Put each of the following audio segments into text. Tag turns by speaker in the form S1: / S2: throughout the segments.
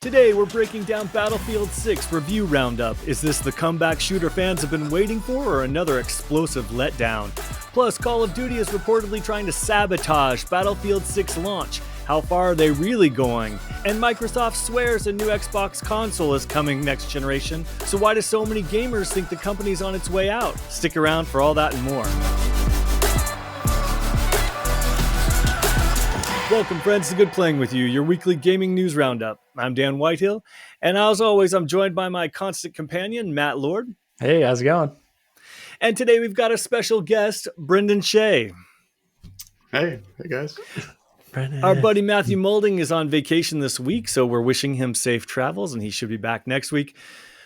S1: Today, we're breaking down Battlefield 6 Review Roundup. Is this the comeback shooter fans have been waiting for, or another explosive letdown? Plus, Call of Duty is reportedly trying to sabotage Battlefield 6 launch. How far are they really going? And Microsoft swears a new Xbox console is coming next generation. So why do so many gamers think the company's on its way out? Stick around for all that and more. Welcome, friends, to Good Playing With You, your weekly gaming news roundup. I'm Dan Whitehill, and as always, I'm joined by my constant companion, Matt Lord.
S2: Hey, how's it going?
S1: And today we've got a special guest, Brendan Shea.
S3: Hey guys.
S2: Brendan.
S1: Our buddy Matthew Moulding is on vacation this week, so we're wishing him safe travels, and he should be back next week.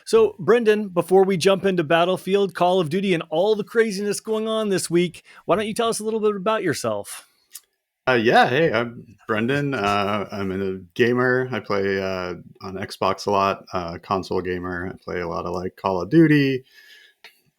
S1: So, Brendan, before we jump into Battlefield, Call of Duty, and all the craziness going on this week, why don't you tell us a little bit about yourself?
S3: Hey, I'm Brendan. I'm a gamer. I play on Xbox a lot, console gamer. I play a lot of like Call of Duty,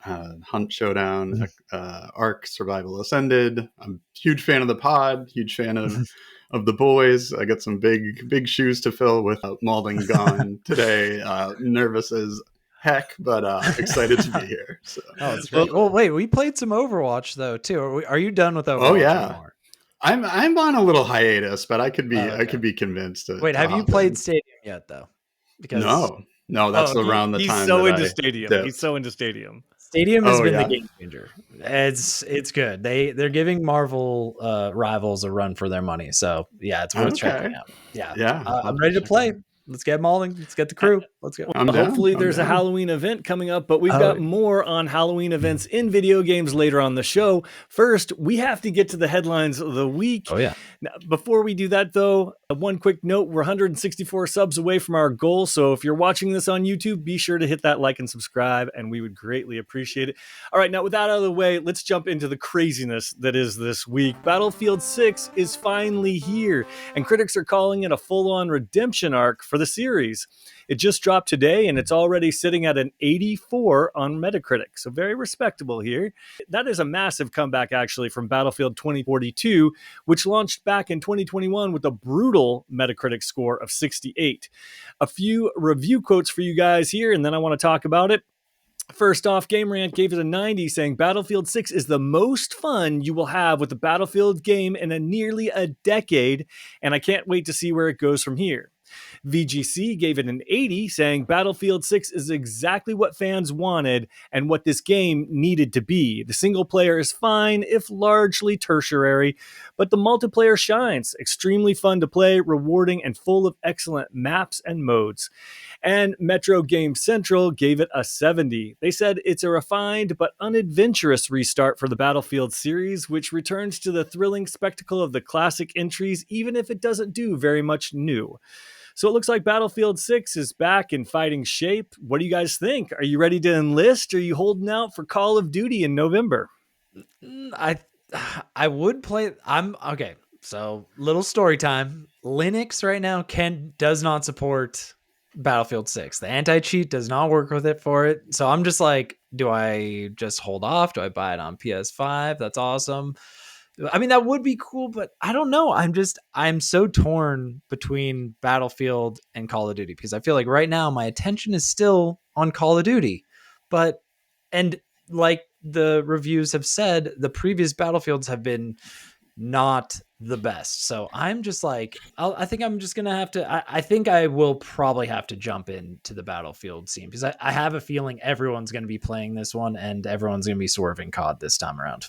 S3: Hunt Showdown, Ark Survival Ascended. I'm a huge fan of the pod, huge fan of the boys. I got some big shoes to fill with Maulding gone today. Nervous as heck, but excited to be here. So.
S2: Oh, that's great. Well, wait, we played some Overwatch though too. Are you done with Overwatch?
S3: Oh yeah.
S2: Anymore?
S3: I'm on a little hiatus, but I could be convinced to.
S2: Wait, have you played Stadium yet though?
S3: Because no, that's around the time.
S1: He's so into Stadium. He's so into Stadium.
S2: Stadium has been the game changer. It's good. They're giving Marvel Rivals a run for their money. So yeah, it's worth checking out. Yeah. I'm ready to play. Let's get Maulding. Let's get the crew. Let's go.
S1: Hopefully there's a Halloween event coming up, but we've got more on Halloween events in video games later on the show. First, we have to get to the headlines of the week.
S2: Oh, yeah.
S1: Now, before we do that, though, one quick note. We're 164 subs away from our goal, so if you're watching this on YouTube, be sure to hit that like and subscribe, and we would greatly appreciate it. All right, now with that out of the way, let's jump into the craziness that is this week. Battlefield 6 is finally here, and critics are calling it a full-on redemption arc for the series. It just dropped today, and it's already sitting at an 84 on Metacritic, so very respectable here. That is a massive comeback, actually, from Battlefield 2042, which launched back in 2021 with a brutal Metacritic score of 68. A few review quotes for you guys here, and then I want to talk about it. First off, Game Rant gave it a 90, saying Battlefield 6 is the most fun you will have with a Battlefield game in nearly a decade, and I can't wait to see where it goes from here. VGC gave it an 80, saying Battlefield 6 is exactly what fans wanted and what this game needed to be. The single player is fine, if largely tertiary, but the multiplayer shines. Extremely fun to play, rewarding, and full of excellent maps and modes. And Metro Game Central gave it a 70. They said it's a refined but unadventurous restart for the Battlefield series, which returns to the thrilling spectacle of the classic entries, even if it doesn't do very much new. So it looks like Battlefield 6 is back in fighting shape. What do you guys think? Are you ready to enlist, or are you holding out for Call of Duty in November?
S2: I would play. I'm okay. So little story time. Linux right now does not support Battlefield 6. The anti-cheat does not work with it for it. So I'm just like, do I just hold off? Do I buy it on PS5? That's awesome. I mean, that would be cool, but I don't know. I'm so torn between Battlefield and Call of Duty, because I feel like right now my attention is still on Call of Duty. And like the reviews have said, the previous Battlefields have been not the best. So I'm just like, I think I'm just going to have to, I think I will probably have to jump into the Battlefield scene, because I have a feeling everyone's going to be playing this one and everyone's going to be swerving COD this time around.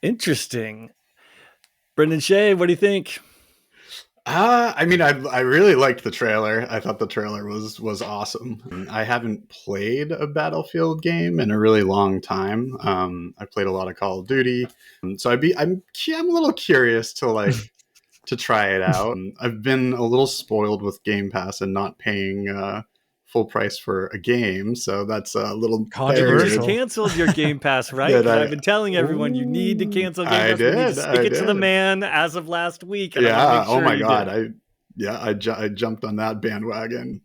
S1: Interesting. Brendan Shea, what do you think?
S3: I mean, I really liked the trailer. I thought the trailer was awesome. I haven't played a Battlefield game in a really long time. I played a lot of Call of Duty, so I'm a little curious to to try it out. I've been a little spoiled with Game Pass and not paying full price for a game, so that's a little
S1: controversial. You canceled your Game Pass, right? I've been telling everyone you need to cancel Game Pass. You need to stick it to the man as of last week.
S3: Yeah. Oh my god. I jumped on that bandwagon.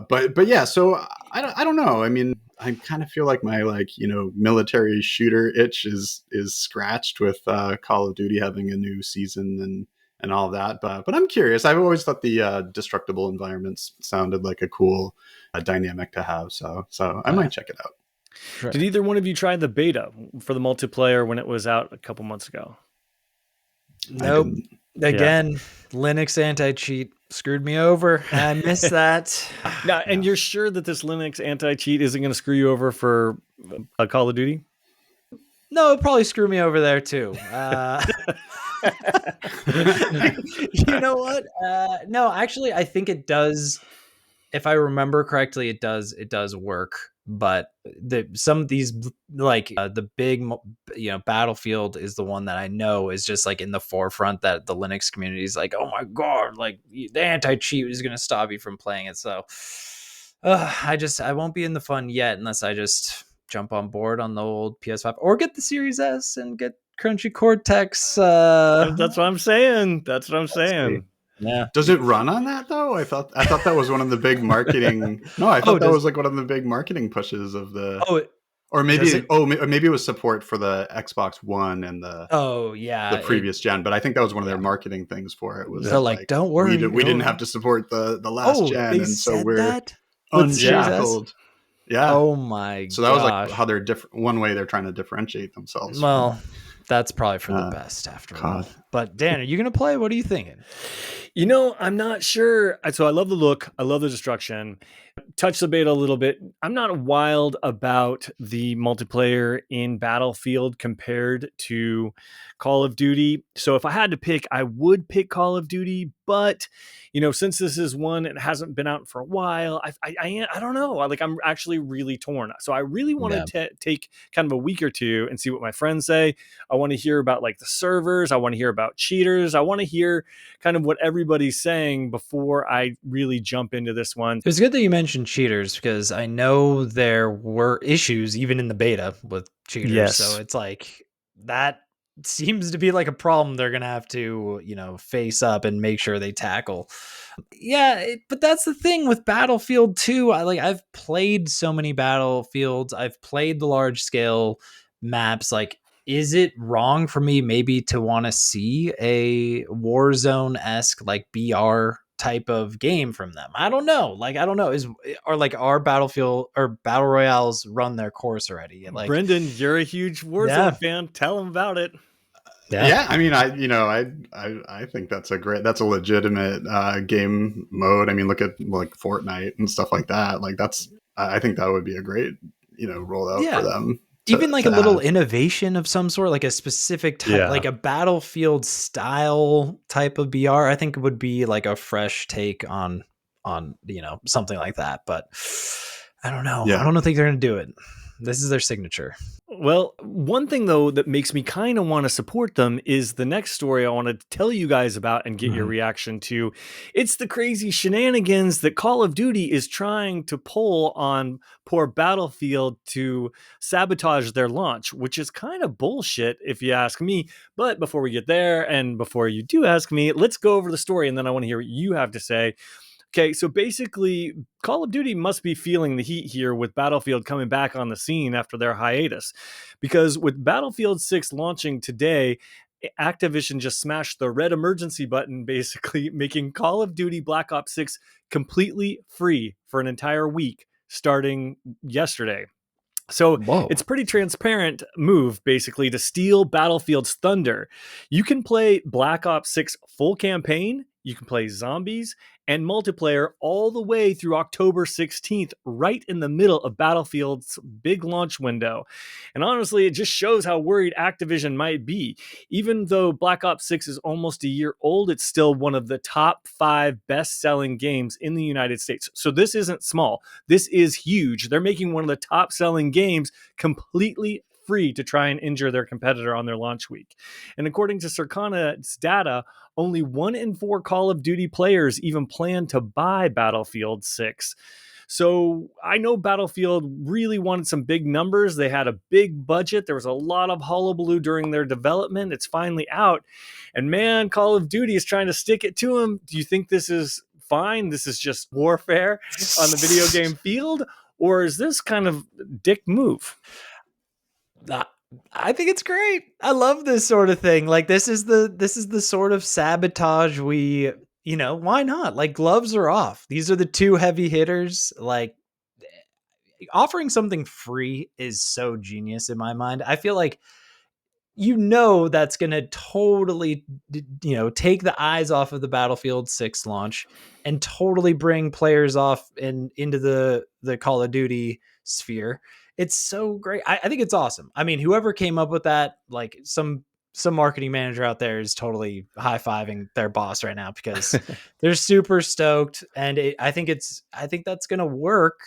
S3: But yeah. So I don't know. I mean, I kind of feel like my military shooter itch is scratched with Call of Duty having a new season and all that. But I'm curious. I've always thought the destructible environments sounded like a cool dynamic to have. So I might check it out.
S2: Sure.
S1: Did either one of you try the beta for the multiplayer when it was out a couple months ago?
S2: Nope. Again, Linux anti-cheat screwed me over. I missed that.
S1: Now, and you're sure that this Linux anti-cheat isn't going to screw you over for Call of Duty?
S2: No, it'll probably screw me over there too. You know what? No, actually, I think it does. If I remember correctly, it does work. But some of these, like the big, Battlefield is the one that I know is just like in the forefront, that the Linux community is like, oh my god, like the anti-cheat is going to stop you from playing it. So I won't be in the fun yet unless I just jump on board on the old PS5 or get the Series S and get Crunchy Cortex.
S1: That's what I'm saying.
S2: Yeah.
S3: Does it run on that though? I thought that was one of the big marketing. No, I thought that was like one of the big marketing pushes of the. Or maybe maybe it was support for the Xbox One and the the previous gen. But I think that was one of their marketing things for it. Was
S2: they're like, don't worry,
S3: we didn't have to support the last gen, and so we're unshackled. Yeah.
S2: Oh my.
S3: So that was like how they're different. One way they're trying to differentiate themselves.
S2: Well, that's probably for the best after all. But Dan, are you gonna play? What are you thinking?
S1: I'm not sure. So I love the look. I love the destruction. Touch the beta a little bit. I'm not wild about the multiplayer in Battlefield compared to Call of Duty. So if I had to pick, I would pick Call of Duty. But since this is one, it hasn't been out for a while. I don't know. Like, I'm actually really torn. So I really want to take kind of a week or two and see what my friends say. I want to hear about like the servers. I want to hear about cheaters. I want to hear kind of what everybody's saying before I really jump into this one.
S2: It was good that you mentioned cheaters, because I know there were issues even in the beta with cheaters.
S1: Yes.
S2: So it's like that seems to be like a problem they're gonna have to face up and make sure they tackle. But that's the thing with Battlefield 2. I've played so many Battlefields. I've played the large scale maps. Like, is it wrong for me maybe to want to see a Warzone-esque like BR type of game from them? I don't know. Are Battlefield or Battle Royales run their course already? Like,
S1: Brendan, you're a huge Warzone fan. Tell them about it.
S3: Yeah, I mean, I think that's a legitimate game mode. I mean, look at like Fortnite and stuff like that. Like I think that would be a great rollout for them.
S2: Even like a little innovation of some sort, like a specific type, like a Battlefield style type of BR, I think it would be like a fresh take on something like that. But I don't know. I don't think they're going to do it. This is their signature.
S1: Well, one thing though that makes me kind of want to support them is the next story I want to tell you guys about and get your reaction to. It's the crazy shenanigans that Call of Duty is trying to pull on poor Battlefield to sabotage their launch, which is kind of bullshit if you ask me. But before we get there, and before you do ask me, let's go over the story, and then I want to hear what you have to say. Okay, so basically, Call of Duty must be feeling the heat here with Battlefield coming back on the scene after their hiatus. Because with Battlefield 6 launching today, Activision just smashed the red emergency button, basically making Call of Duty Black Ops 6 completely free for an entire week starting yesterday. So it's a pretty transparent move, basically, to steal Battlefield's thunder. You can play Black Ops 6 full campaign, you can play zombies and multiplayer all the way through October 16th, right in the middle of Battlefield's big launch window. And honestly, it just shows how worried Activision might be. Even though Black Ops 6 is almost a year old, it's still one of the top 5 best-selling games in the United States. So this isn't small. This is huge. They're making one of the top-selling games completely free to try and injure their competitor on their launch week. And according to Circana's data, only 1 in 4 Call of Duty players even plan to buy Battlefield 6. So I know Battlefield really wanted some big numbers. They had a big budget. There was a lot of hullabaloo during their development. It's finally out. And man, Call of Duty is trying to stick it to them. Do you think this is fine? This is just warfare on the video game field? Or is this kind of dick move?
S2: I think it's great. I love this sort of thing. Like this is the sort of sabotage we, why not? Like gloves are off. These are the two heavy hitters. Like offering something free is so genius in my mind. I feel like that's going to totally take the eyes off of the Battlefield 6 launch and totally bring players off and into the Call of Duty sphere. It's so great. I think it's awesome. I mean, whoever came up with that, like some marketing manager out there is totally high-fiving their boss right now because they're super stoked. And I think that's going to work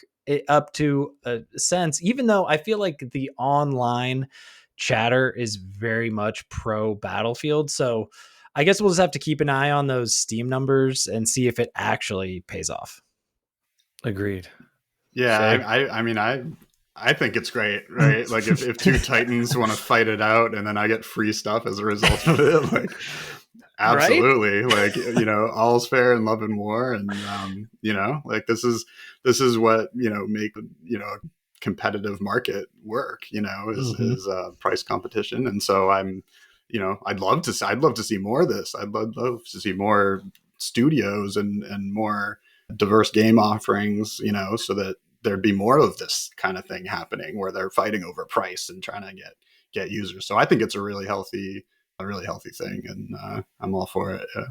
S2: up to a sense, even though I feel like the online chatter is very much pro Battlefield. So I guess we'll just have to keep an eye on those Steam numbers and see if it actually pays off.
S1: Agreed.
S3: Yeah,
S1: Shay?
S3: I mean, I think it's great, right? Like if two Titans want to fight it out, and then I get free stuff as a result of it, like absolutely, like all's fair in love and war, and like this is what make competitive market work. Is price competition, and so I'd love to see more of this. I'd love to see more studios and more diverse game offerings, so that there'd be more of this kind of thing happening where they're fighting over price and trying to get users. So I think it's a really healthy thing, and I'm all for it. Yeah.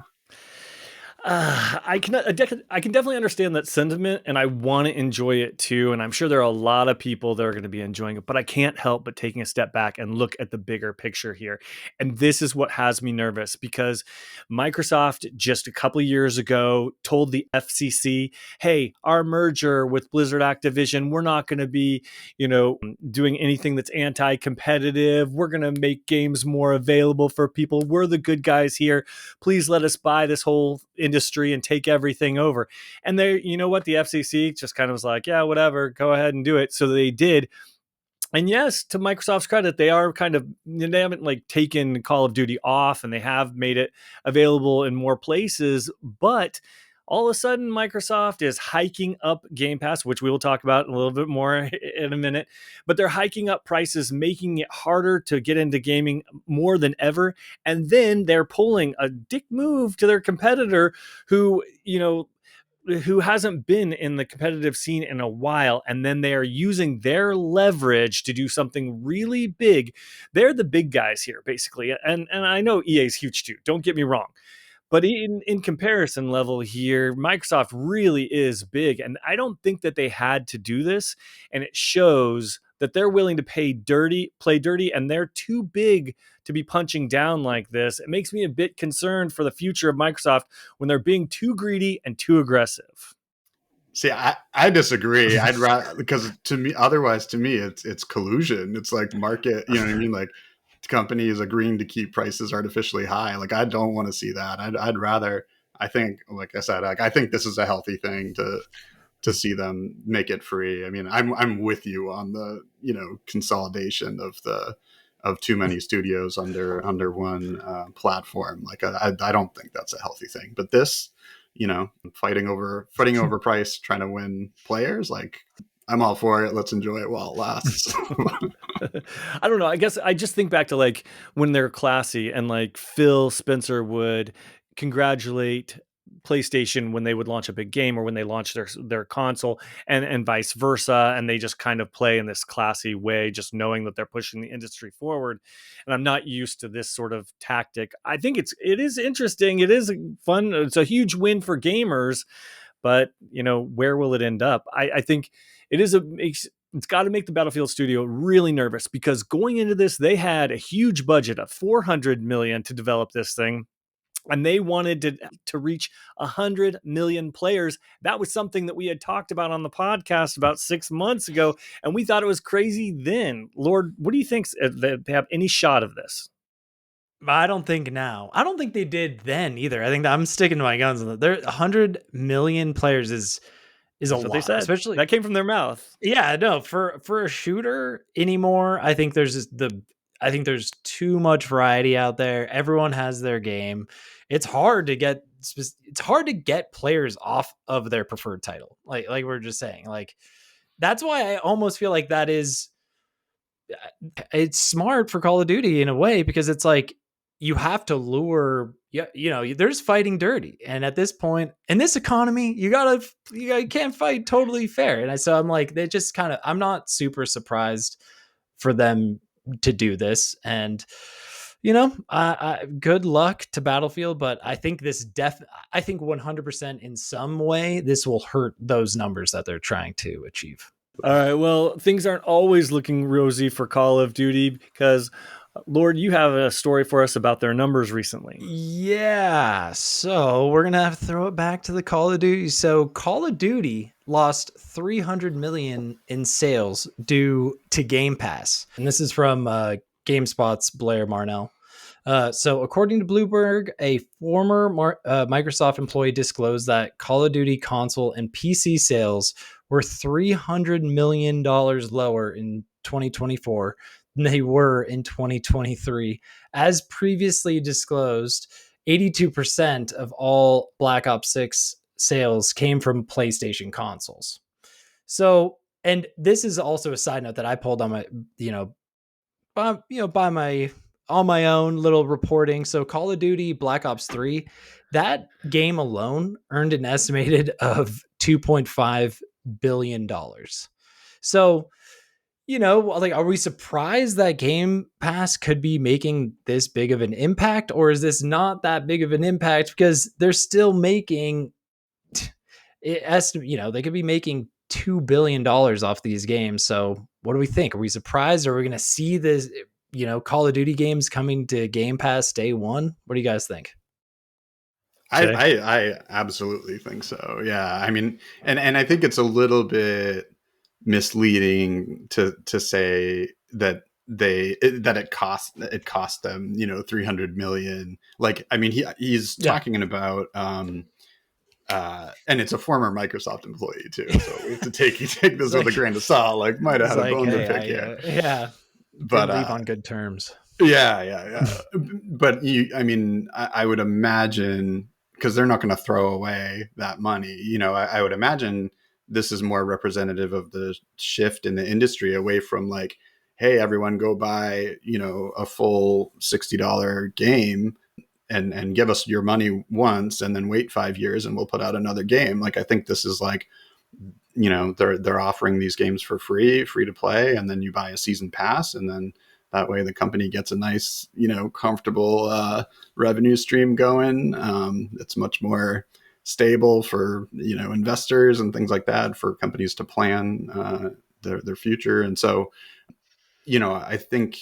S1: I can definitely understand that sentiment, and I want to enjoy it too. And I'm sure there are a lot of people that are going to be enjoying it, but I can't help but taking a step back and look at the bigger picture here. And this is what has me nervous because Microsoft just a couple of years ago told the FCC, "Hey, our merger with Blizzard Activision, we're not going to be, doing anything that's anti-competitive. We're going to make games more available for people. We're the good guys here. Please let us buy this whole industry and take everything over." And they, the FCC just kind of was like, yeah, whatever, go ahead and do it. So they did. And yes, to Microsoft's credit, they are they haven't like taken Call of Duty off, and they have made it available in more places. But all of a sudden, Microsoft is hiking up Game Pass, which we will talk about a little bit more in a minute. But they're hiking up prices, making it harder to get into gaming more than ever. And then they're pulling a dick move to their competitor who hasn't been in the competitive scene in a while, and then they are using their leverage to do something really big. They're the big guys here, basically. And I know EA is huge too, don't get me wrong. But in comparison level here, Microsoft really is big. And I don't think that they had to do this. And it shows that they're willing to play dirty, and they're too big to be punching down like this. It makes me a bit concerned for the future of Microsoft when they're being too greedy and too aggressive.
S3: See, I disagree. I'd rather, because to me, otherwise, to me, it's collusion. It's like market, you know what I mean? Like companies agreeing to keep prices artificially high. Like I don't want to see that. I'd rather. I think, like I said, like I think this is a healthy thing to see them make it free. I mean, I'm with you on the consolidation of too many studios under one platform. Like I don't think that's a healthy thing. But this, fighting over price, trying to win players, like I'm all for it. Let's enjoy it while it lasts.
S1: I don't know. I guess I just think back to like when they're classy, and like Phil Spencer would congratulate PlayStation when they would launch a big game or when they launch their console, and vice versa, and they just kind of play in this classy way, just knowing that they're pushing the industry forward. And I'm not used to this sort of tactic. I think it is interesting. It is fun. It's a huge win for gamers, but where will it end up? I think it is it's got to make the Battlefield studio really nervous, because going into this, they had a huge budget of $400 million to develop this thing, and they wanted to reach 100 million players. That was something that we had talked about on the podcast about 6 months ago, and we thought it was crazy then. Lord, what do you think, that they have any shot of this?
S2: I don't think now. I don't think they did then either. I think that I'm sticking to my guns on that. There, 100 million players is a
S1: That's what they
S2: lot,
S1: said.
S2: especially.
S1: That came from their mouth.
S2: Yeah, no, for a shooter anymore, I think I think there's too much variety out there. Everyone has their game. It's hard to get players off of their preferred title. Like we're just saying. Like that's why I almost feel like that is it's smart for Call of Duty in a way, because it's like you have to lure, there's fighting dirty, and at this point in this economy, you can't fight totally fair. So I'm like, they just kind of, I'm not super surprised for them to do this, and good luck to Battlefield, but I think I think 100% in some way this will hurt those numbers that they're trying to achieve.
S1: All right. Well, things aren't always looking rosy for Call of Duty because, Lord, you have a story for us about their numbers recently.
S2: Yeah. So we're going to have to throw it back to the Call of Duty. So Call of Duty lost 300 million in sales due to Game Pass. And this is from GameSpot's Blair Marnell. So according to Bloomberg, a former Microsoft employee disclosed that Call of Duty console and PC sales were $300 million lower in 2024 than they were in 2023. As previously disclosed, 82% of all Black Ops 6 sales came from PlayStation consoles. So, and this is also a side note that I pulled on my, by my on my own little reporting. So Call of Duty Black Ops 3, that game alone earned an estimated of $2.5 billion. So, like, are we surprised that Game Pass could be making this big of an impact, or is this not that big of an impact because they're still making they could be making $2 billion off these games. So what do we think? Are we surprised? Are we going to see this, Call of Duty games coming to Game Pass day one? What do you guys think?
S3: I absolutely think so. Yeah. I mean, and I think it's a little bit misleading to say that it cost them 300 million. Like, I mean, he's talking about and it's a former Microsoft employee too, so we have to take this with a grain of salt. Like, might have had a bone to pick here.
S2: But leave on good terms.
S3: Yeah. But I would imagine, because they're not going to throw away that money. I would imagine this is more representative of the shift in the industry away from like, hey, everyone go buy, a full $60 game and give us your money once and then wait 5 years and we'll put out another game. Like, I think this is like, they're offering these games for free to play, and then you buy a season pass, and then that way the company gets a nice, comfortable revenue stream going. It's much more stable for, investors and things like that, for companies to plan their future. And so, I think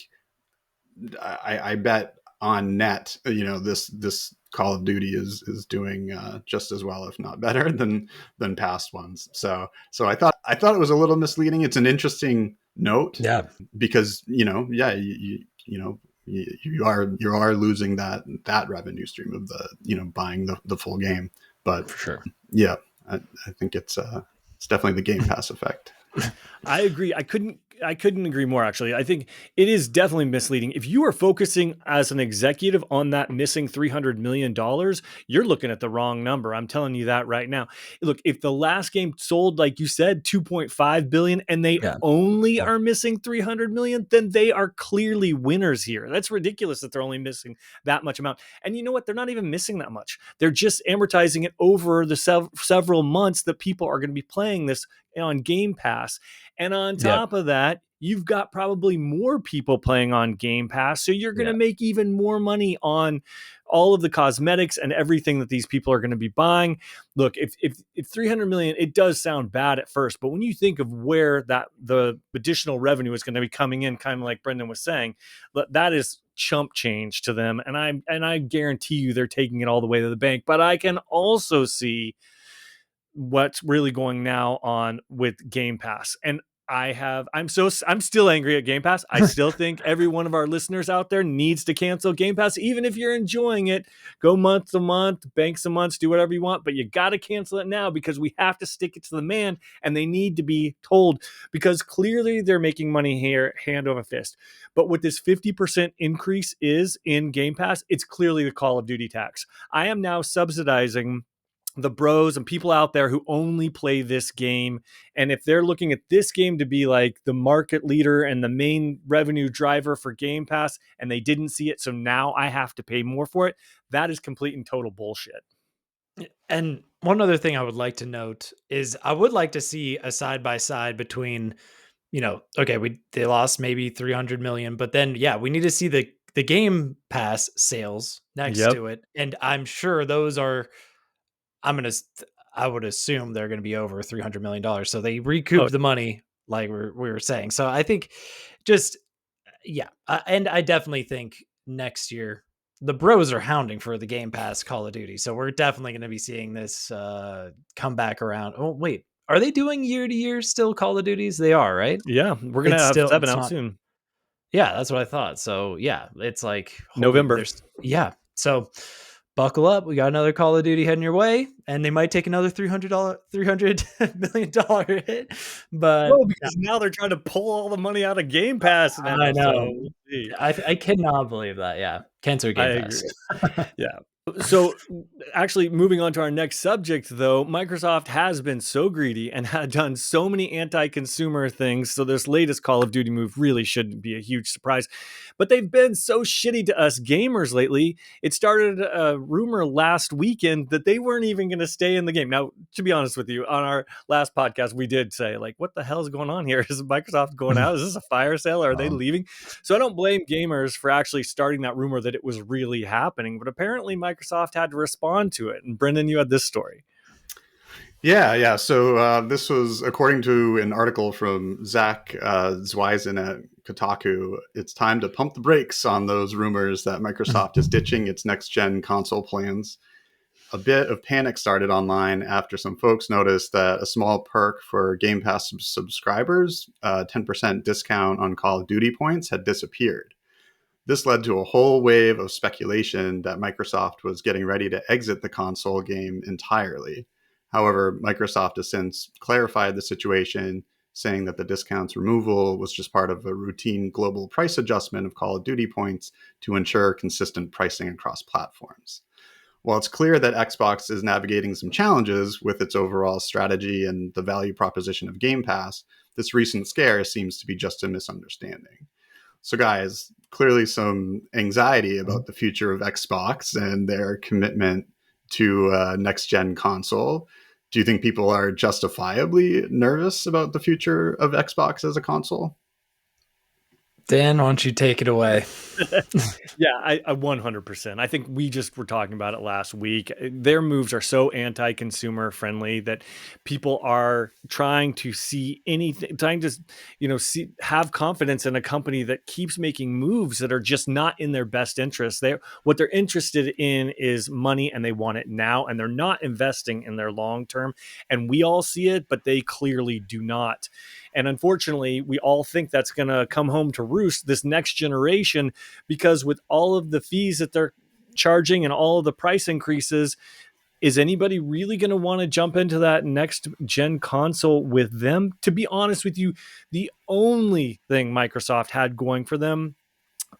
S3: I bet on net, this Call of Duty is doing just as well, if not better than past ones. So I thought it was a little misleading. It's an interesting note, because you are losing that revenue stream of the buying the full game. But
S2: for sure,
S3: yeah, I think it's definitely the Game Pass effect.
S1: I agree. I couldn't agree more, actually. I think it is definitely misleading. If you are focusing as an executive on that missing $300 million, you're looking at the wrong number. I'm telling you that right now. Look, if the last game sold, like you said, 2.5 billion and they only are missing 300 million, then they are clearly winners here. That's ridiculous that they're only missing that much amount. And you know what? They're not even missing that much. They're just amortizing it over the several months that people are going to be playing this on Game Pass. And on top of that, you've got probably more people playing on Game Pass. So you're going to make even more money on all of the cosmetics and everything that these people are going to be buying. Look, if 300 million, it does sound bad at first, but when you think of where the additional revenue is going to be coming in, kind of like Brendan was saying, that is chump change to them. And I guarantee you they're taking it all the way to the bank. But I can also see what's really going now on with Game Pass. And I'm still angry at Game Pass. I still think every one of our listeners out there needs to cancel Game Pass. Even if you're enjoying it, go month to month, bank some months, do whatever you want, but you got to cancel it now, because we have to stick it to the man, and they need to be told, because clearly they're making money here, hand over fist. But what this 50% increase is in Game Pass, it's clearly the Call of Duty tax. I am now subsidizing the bros and people out there who only play this game. And if they're looking at this game to be like the market leader and the main revenue driver for Game Pass, and they didn't see it, so now I have to pay more for it, that is complete and total bullshit.
S2: And one other thing I would like to note is I would like to see a side by side between, okay, they lost maybe 300 million, but then yeah, we need to see the Game Pass sales next
S1: Yep.
S2: to it, and I'm sure those are. I'm gonna. I would assume they're going to be over $300 million. So they recouped the money, like we were saying. So I think, just yeah, and I definitely think next year the bros are hounding for the Game Pass Call of Duty. So we're definitely going to be seeing this come back around. Oh wait, are they doing year to year still Call of Duties? They are, right?
S1: Yeah, we're gonna have 7
S2: It's
S1: out
S2: not.
S1: soon.
S2: Yeah, that's what I thought. So yeah, it's like holy.
S1: November.
S2: So buckle up. We got another Call of Duty heading your way, and they might take another $300 million hit. But
S1: Well, because now they're trying to pull all the money out of Game Pass now.
S2: I know.
S1: So we'll see.
S2: I cannot believe that. Yeah, cancel Game
S1: I
S2: Pass.
S1: agree. Yeah. So actually moving on to our next subject, though, Microsoft has been so greedy and had done so many anti-consumer things. So this latest Call of Duty move really shouldn't be a huge surprise, but they've been so shitty to us gamers lately. It started a rumor last weekend that they weren't even going to stay in the game. Now, to be honest with you, on our last podcast, we did say, like, what the hell is going on here? Is Microsoft going out? Is this a fire sale? Are they leaving? So I don't blame gamers for actually starting that rumor that it was really happening, but apparently Microsoft had to respond to it. And Brendan, you had this story.
S3: Yeah. So this was according to an article from Zach Zweisen at Kotaku. It's time to pump the brakes on those rumors that Microsoft is ditching its next-gen console plans. A bit of panic started online after some folks noticed that a small perk for Game Pass subscribers, 10% discount on Call of Duty points, had disappeared. This led to a whole wave of speculation that Microsoft was getting ready to exit the console game entirely. However, Microsoft has since clarified the situation, saying that the discounts removal was just part of a routine global price adjustment of Call of Duty points to ensure consistent pricing across platforms. While it's clear that Xbox is navigating some challenges with its overall strategy and the value proposition of Game Pass, this recent scare seems to be just a misunderstanding. So guys, clearly some anxiety about the future of Xbox and their commitment to next-gen console. Do you think people are justifiably nervous about the future of Xbox as a console?
S2: Dan, why don't you take it away?
S1: Yeah, I 100%. I think we just were talking about it last week. Their moves are so anti-consumer friendly that people are trying to see anything, trying to, have confidence in a company that keeps making moves that are just not in their best interest. What they're interested in is money, and they want it now, and they're not investing in their long term. And we all see it, but they clearly do not. And unfortunately, we all think that's going to come home to roost this next generation, because with all of the fees that they're charging and all of the price increases, is anybody really going to want to jump into that next gen console with them? To be honest with you, the only thing Microsoft had going for them,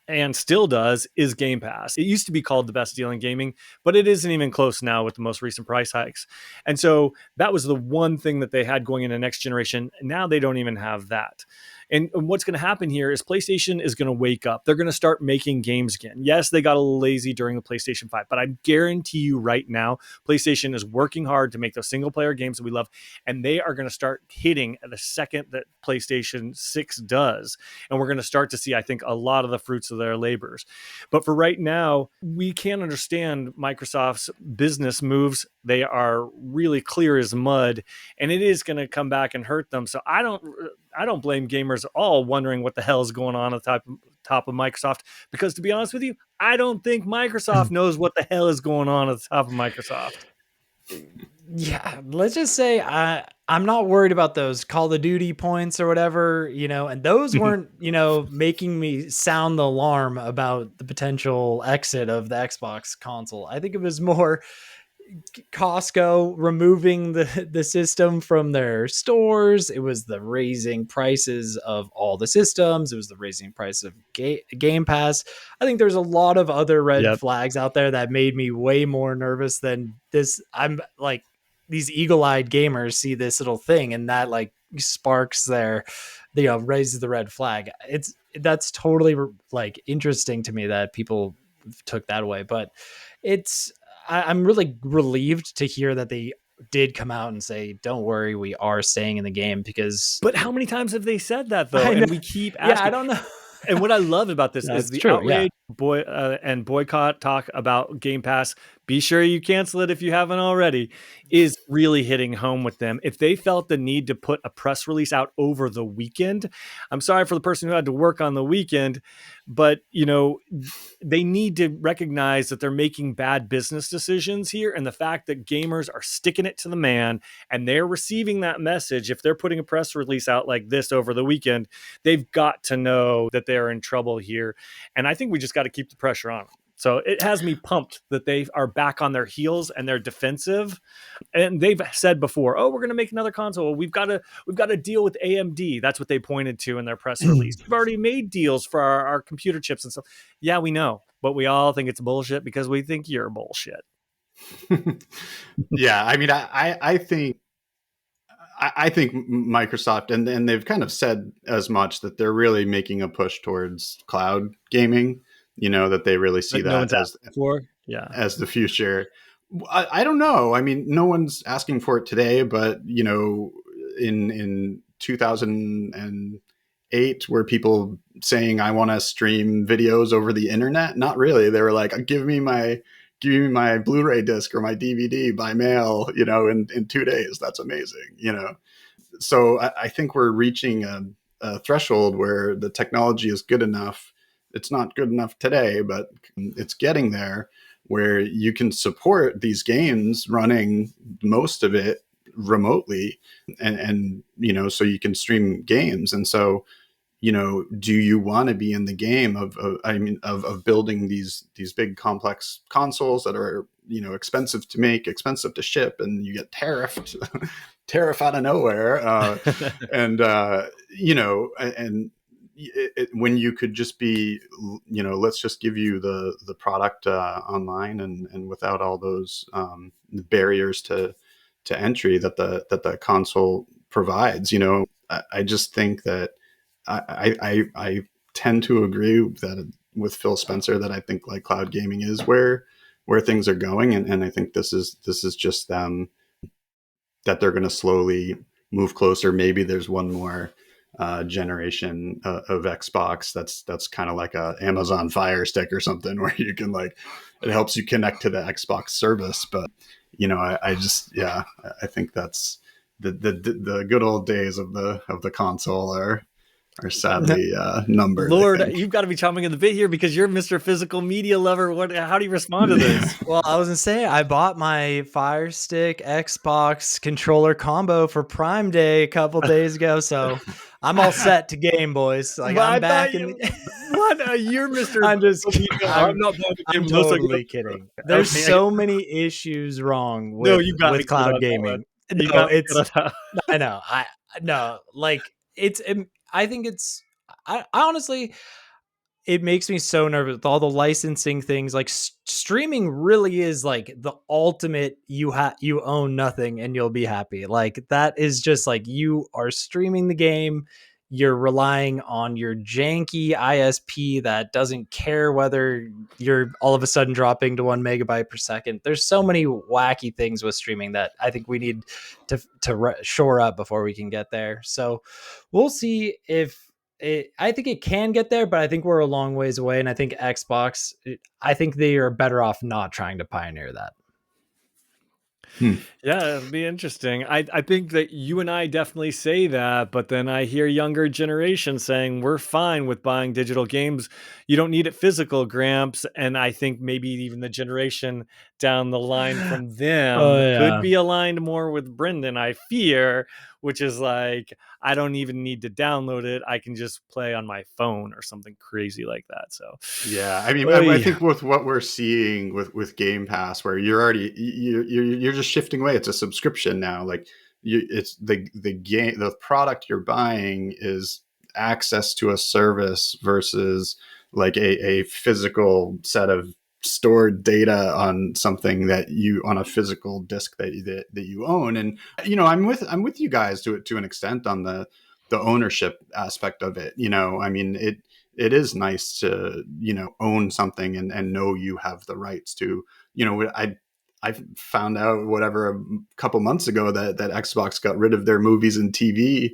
S1: and still does, is Game Pass. It used to be called the best deal in gaming, but it isn't even close now with the most recent price hikes. And so that was the one thing that they had going into next generation. Now they don't even have that. And what's going to happen here is PlayStation is going to wake up. They're going to start making games again. Yes, they got a little lazy during the PlayStation 5, but I guarantee you right now, PlayStation is working hard to make those single player games that we love. And they are going to start hitting the second that PlayStation 6 does. And we're going to start to see, I think, a lot of the fruits of their labors. But for right now, we can't understand Microsoft's business moves. They are really clear as mud, and it is going to come back and hurt them. So I don't blame gamers at all wondering what the hell is going on at the top of Microsoft, because to be honest with you, I don't think Microsoft knows what the hell is going on at the top of Microsoft.
S2: Yeah, let's just say I'm not worried about those Call of Duty points or whatever, and those weren't, making me sound the alarm about the potential exit of the Xbox console. I think it was more, Costco removing the system from their stores. It was the raising prices of all the systems. It was the raising price of Game Pass. I think there's a lot of other red
S1: Yep.
S2: flags out there that made me way more nervous than this. I'm like, these eagle-eyed gamers see this little thing and that like sparks their, raises the red flag. That's totally like interesting to me that people took that away, but it's, I'm really relieved to hear that they did come out and say, "Don't worry, we are staying in the game." Because
S1: But how many times have they said that though?
S2: I know,
S1: And we keep
S2: yeah, I
S1: asking.
S2: don't know.
S1: And what I love about this is
S2: That's
S1: the
S2: true. Yeah,
S1: outrage and boycott talk about Game Pass. Be sure you cancel it if you haven't already. Is really hitting home with them. If they felt the need to put a press release out over the weekend, I'm sorry for the person who had to work on the weekend, but they need to recognize that they're making bad business decisions here, and the fact that gamers are sticking it to the man and they're receiving that message. If they're putting a press release out like this over the weekend, they've got to know that they're in trouble here. And I think we just got to keep the pressure on them. So it has me pumped that they are back on their heels and they're defensive. And they've said before, "Oh, we're going to make another console. Well, we've got to deal with AMD." That's what they pointed to in their press release. We've already made deals for our computer chips and stuff. Yeah, we know, but we all think it's bullshit because we think you're bullshit.
S3: Yeah, I mean, I think Microsoft and they've kind of said as much that they're really making a push towards cloud gaming. That they really see
S1: That no
S3: that
S1: one's asking for. Yeah.
S3: as the future. I don't know. I mean, no one's asking for it today, but in 2008, were people saying I want to stream videos over the internet? Not really. They were like, give me my Blu-ray disc or my DVD by mail, in 2 days. That's amazing. So I think we're reaching a threshold where the technology is good enough. It's not good enough today, but it's getting there where you can support these games running most of it remotely and so you can stream games. And so do you want to be in the game of building these big complex consoles that are expensive to make, expensive to ship, and you get tariff out of nowhere, and when you could just be, let's just give you the product online and without all those barriers to entry that the console provides. I just think that I tend to agree that with Phil Spencer, that I think like cloud gaming is where things are going, and I think this is just them, that they're going to slowly move closer. Maybe there's one more generation of Xbox that's kind of like a Amazon Fire Stick or something, where you can it helps you connect to the Xbox service. But I think that's the good old days of the console are sadly numbered, I
S1: Lord,
S3: think.
S1: you've got to be chomping at the bit here because you're Mr. Physical Media Lover. How do you respond to this?
S2: Well, I was gonna say I bought my Fire Stick Xbox controller combo for Prime Day a couple days ago, so I'm all set to game, boys. Like,
S1: But
S2: I'm
S1: I
S2: back
S1: thought
S2: in the.
S1: what? You're Mr.
S2: I'm just
S1: Physical Media. I'm not playing the game
S2: I'm
S1: unless I get
S2: totally
S1: a-
S2: kidding. There's
S1: Okay,
S2: so many issues wrong
S1: no,
S2: with
S1: you got me good on
S2: cloud
S1: that one.
S2: gaming.
S1: You
S2: No,
S1: got me
S2: it's,
S1: good on that.
S2: I know. I no, like I think it's, I honestly, it makes me so nervous with all the licensing things. Like, streaming really is like the ultimate, you own nothing and you'll be happy. Like, that is just like, you are streaming the game, you're relying on your janky ISP that doesn't care whether you're all of a sudden dropping to 1 megabyte per second. There's so many wacky things with streaming that I think we need to shore up before we can get there. So we'll see if I think it can get there, but I think we're a long ways away. And I think Xbox, I think they are better off not trying to pioneer that.
S1: Yeah, it'll be interesting. I think that you and I definitely say that, but then I hear younger generations saying we're fine with buying digital games. You don't need it physical, Gramps. And I think maybe even the generation down the line from them
S2: Oh,
S1: could
S2: yeah.
S1: be aligned more with Brendan, I fear, which is like, I don't even need to download it. I can just play on my phone or something crazy like that. So,
S3: Yeah, I mean, I
S1: oy.
S3: think with what we're seeing with Game Pass, where you're just shifting away. It's a subscription now. Like it's the game, the product you're buying is access to a service versus like a physical set of stored data on something that you on a physical disk that you own. And I'm with you guys to an extent on the ownership aspect of it. I mean, it is nice to own something and know you have the rights to. I found out whatever a couple months ago that Xbox got rid of their movies and TV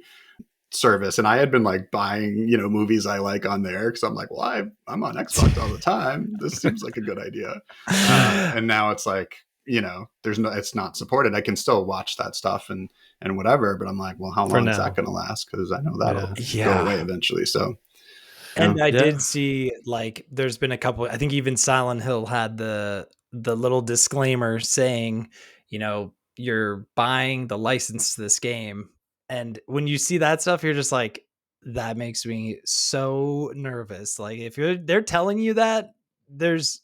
S3: service, and I had been like buying movies I like on there because I'm like, well, I'm on Xbox all the time. This seems like a good idea. And now it's like it's not supported. I can still watch that stuff and whatever, but I'm like, well, how
S1: For
S3: long is
S1: now.
S3: that going to last? Because I know that'll go
S2: Yeah.
S3: away eventually. So
S2: And I
S1: Yeah.
S2: did see, like, there's been a couple, I think even Silent Hill had the little disclaimer saying, you're buying the license to this game. And when you see that stuff, you're just like, that makes me so nervous. Like, if they're telling you that, there's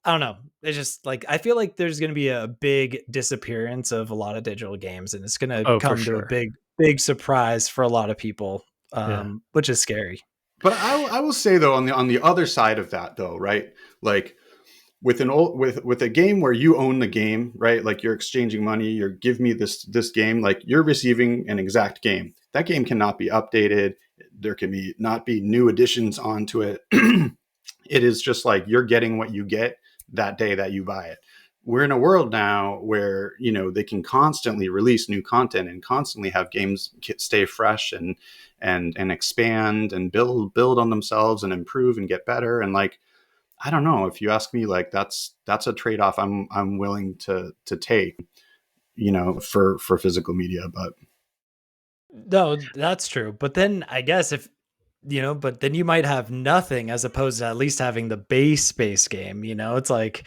S2: I don't know. It's just like, I feel like there's going to be a big disappearance of a lot of digital games, and it's going to
S1: Oh, for
S2: come to a
S1: sure.
S2: big surprise for a lot of people,
S1: Yeah.
S2: which is scary.
S3: But I will say though, on the other side of that though, right? Like with a game where you own the game, right? Like you're exchanging money, you're give me this game, like you're receiving an exact game. That game cannot be updated. There can not be new additions onto it. It is just like you're getting what you get that day that you buy it. We're in a world now where they can constantly release new content and constantly have games stay fresh and expand and build on themselves and improve and get better. And like, I don't know, if you ask me, like that's a trade-off I'm willing to take, for physical media. But
S2: No, that's true. But then I guess but then you might have nothing as opposed to at least having the base game. It's like,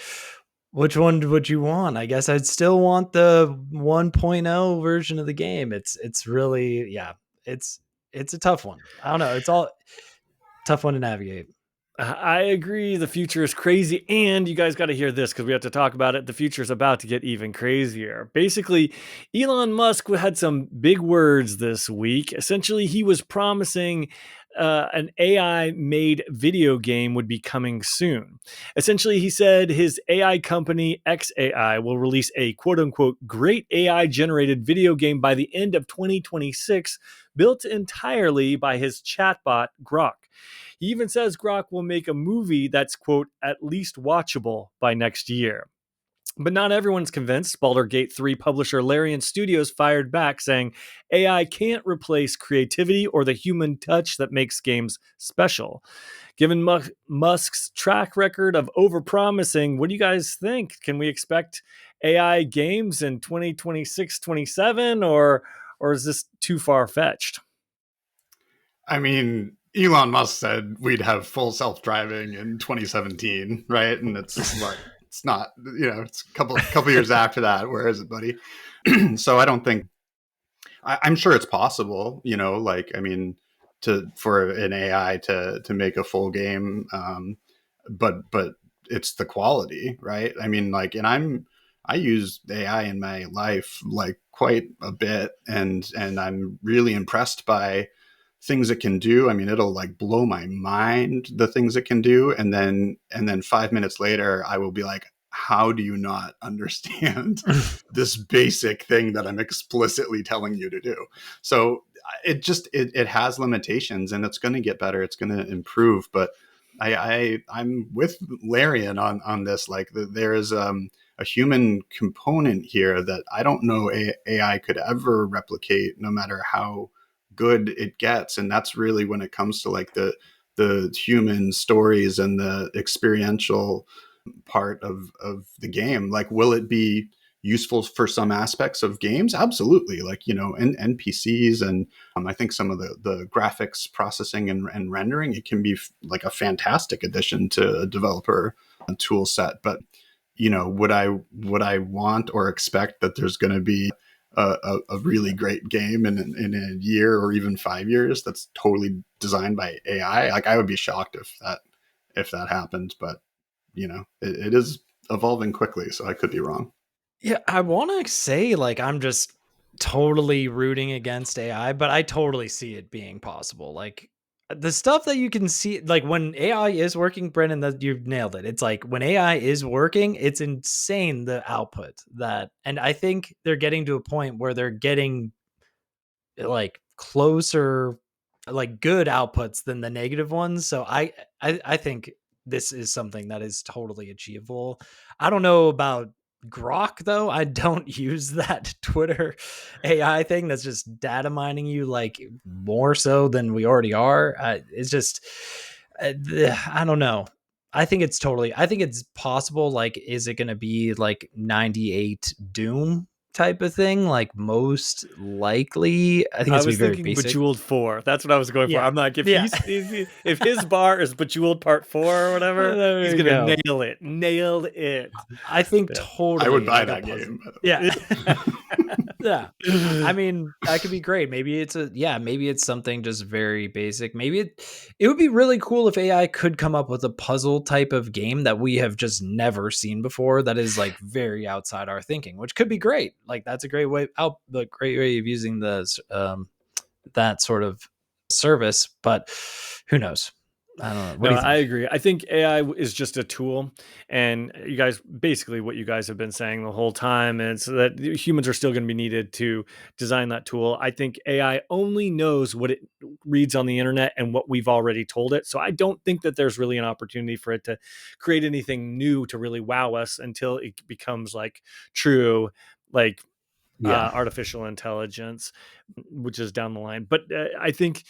S2: which one would you want? I guess I'd still want the 1.0 version of the game. It's really, yeah, it's a tough one. I don't know. It's all tough one to navigate.
S1: I agree. The future is crazy. And you guys got to hear this because we have to talk about it. The future is about to get even crazier. Basically, Elon Musk had some big words this week. Essentially, he was promising an AI made video game would be coming soon. Essentially, he said his AI company, XAI, will release a quote unquote great AI generated video game by the end of 2026, built entirely by his chatbot, Grok. He even says Grok will make a movie that's, quote, at least watchable by next year. But not everyone's convinced. Baldur's Gate 3 publisher Larian Studios fired back, saying AI can't replace creativity or the human touch that makes games special. Given Musk's track record of overpromising, what do you guys think? Can we expect AI games in 2026, 27, or is this too far fetched?
S3: I mean, Elon Musk said we'd have full self-driving in 2017, right? And it's not, it's a couple years after that. Where is it, buddy? So I don't think I'm sure it's possible, like, I mean, for an AI to make a full game. But it's the quality, right? I mean, like, and I use AI in my life like quite a bit, and I'm really impressed by things it can do. I mean, it'll like blow my mind, the things it can do, and then 5 minutes later I will be like, how do you not understand this basic thing that I'm explicitly telling you to do? So it has limitations, and it's going to get better, it's going to improve. But I'm with Larian on this. Like, there is a human component here that I don't know AI could ever replicate, no matter how good it gets. And that's really when it comes to like the human stories and the experiential part of the game. Like, will it be useful for some aspects of games? Absolutely. Like, and NPCs, and I think some of the graphics processing and rendering, it can be like a fantastic addition to a developer tool set. But would I want or expect that there's going to be a really great game in a year or even 5 years that's totally designed by AI? Like, I would be shocked if that happened, but it is evolving quickly, so I could be wrong.
S2: Yeah, I want to say like I'm just totally rooting against AI, but I totally see it being possible. Like the stuff that you can see, like when AI is working, Brendan, that you've nailed it. It's like when AI is working, it's insane the output that, and I think they're getting to a point where they're getting like closer, like good outputs than the negative ones. So I think this is something that is totally achievable. I don't know about Grok though. I don't use that Twitter AI thing that's just data mining you like more so than we already are. It's just I don't know. I think it's possible. Like, is it going to be like 98 Doom type of thing? Like, most likely, I think
S1: I
S2: it's gonna
S1: was
S2: be very
S1: thinking
S2: basic.
S1: Bejeweled 4. That's what I was going for.
S2: Yeah.
S1: I'm like,
S2: Yeah.
S1: if his bar is Bejeweled Part 4 or whatever,
S2: There
S1: he's
S2: you
S1: gonna
S2: go.
S1: nail it. Nailed it.
S2: I think
S1: Yeah.
S3: I would
S2: totally
S3: buy
S2: like a
S3: that
S2: puzzle.
S3: game, by the
S2: Yeah.
S3: way.
S2: Yeah. I mean, that could be great. Maybe maybe it's something just very basic. Maybe it would be really cool if AI could come up with a puzzle type of game that we have just never seen before that is like very outside our thinking, which could be great. Like that's a great way of using that sort of service, but who knows? I don't know. What
S1: No,
S2: do you
S1: I
S2: think?
S1: agree. I think AI is just a tool, and you guys basically what you guys have been saying the whole time is that humans are still going to be needed to design that tool. I think AI only knows what it reads on the internet and what we've already told it. So I don't think that there's really an opportunity for it to create anything new to really wow us until it becomes like true, like
S3: Yeah.
S1: artificial intelligence, which is down the line. But I think,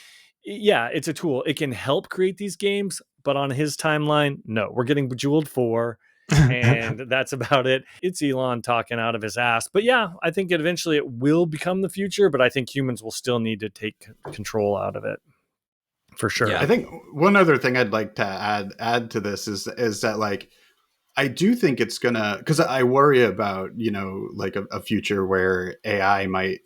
S1: yeah, it's a tool. It can help create these games, but on his timeline, no, we're getting Bejeweled 4. And that's about it. It's Elon talking out of his ass. But yeah, I think eventually it will become the future, but I think humans will still need to take control out of it for sure.
S3: I
S2: Yeah.
S3: think one other thing I'd like to add to this is that, like, I do think it's gonna, because I worry about, like a future where AI might,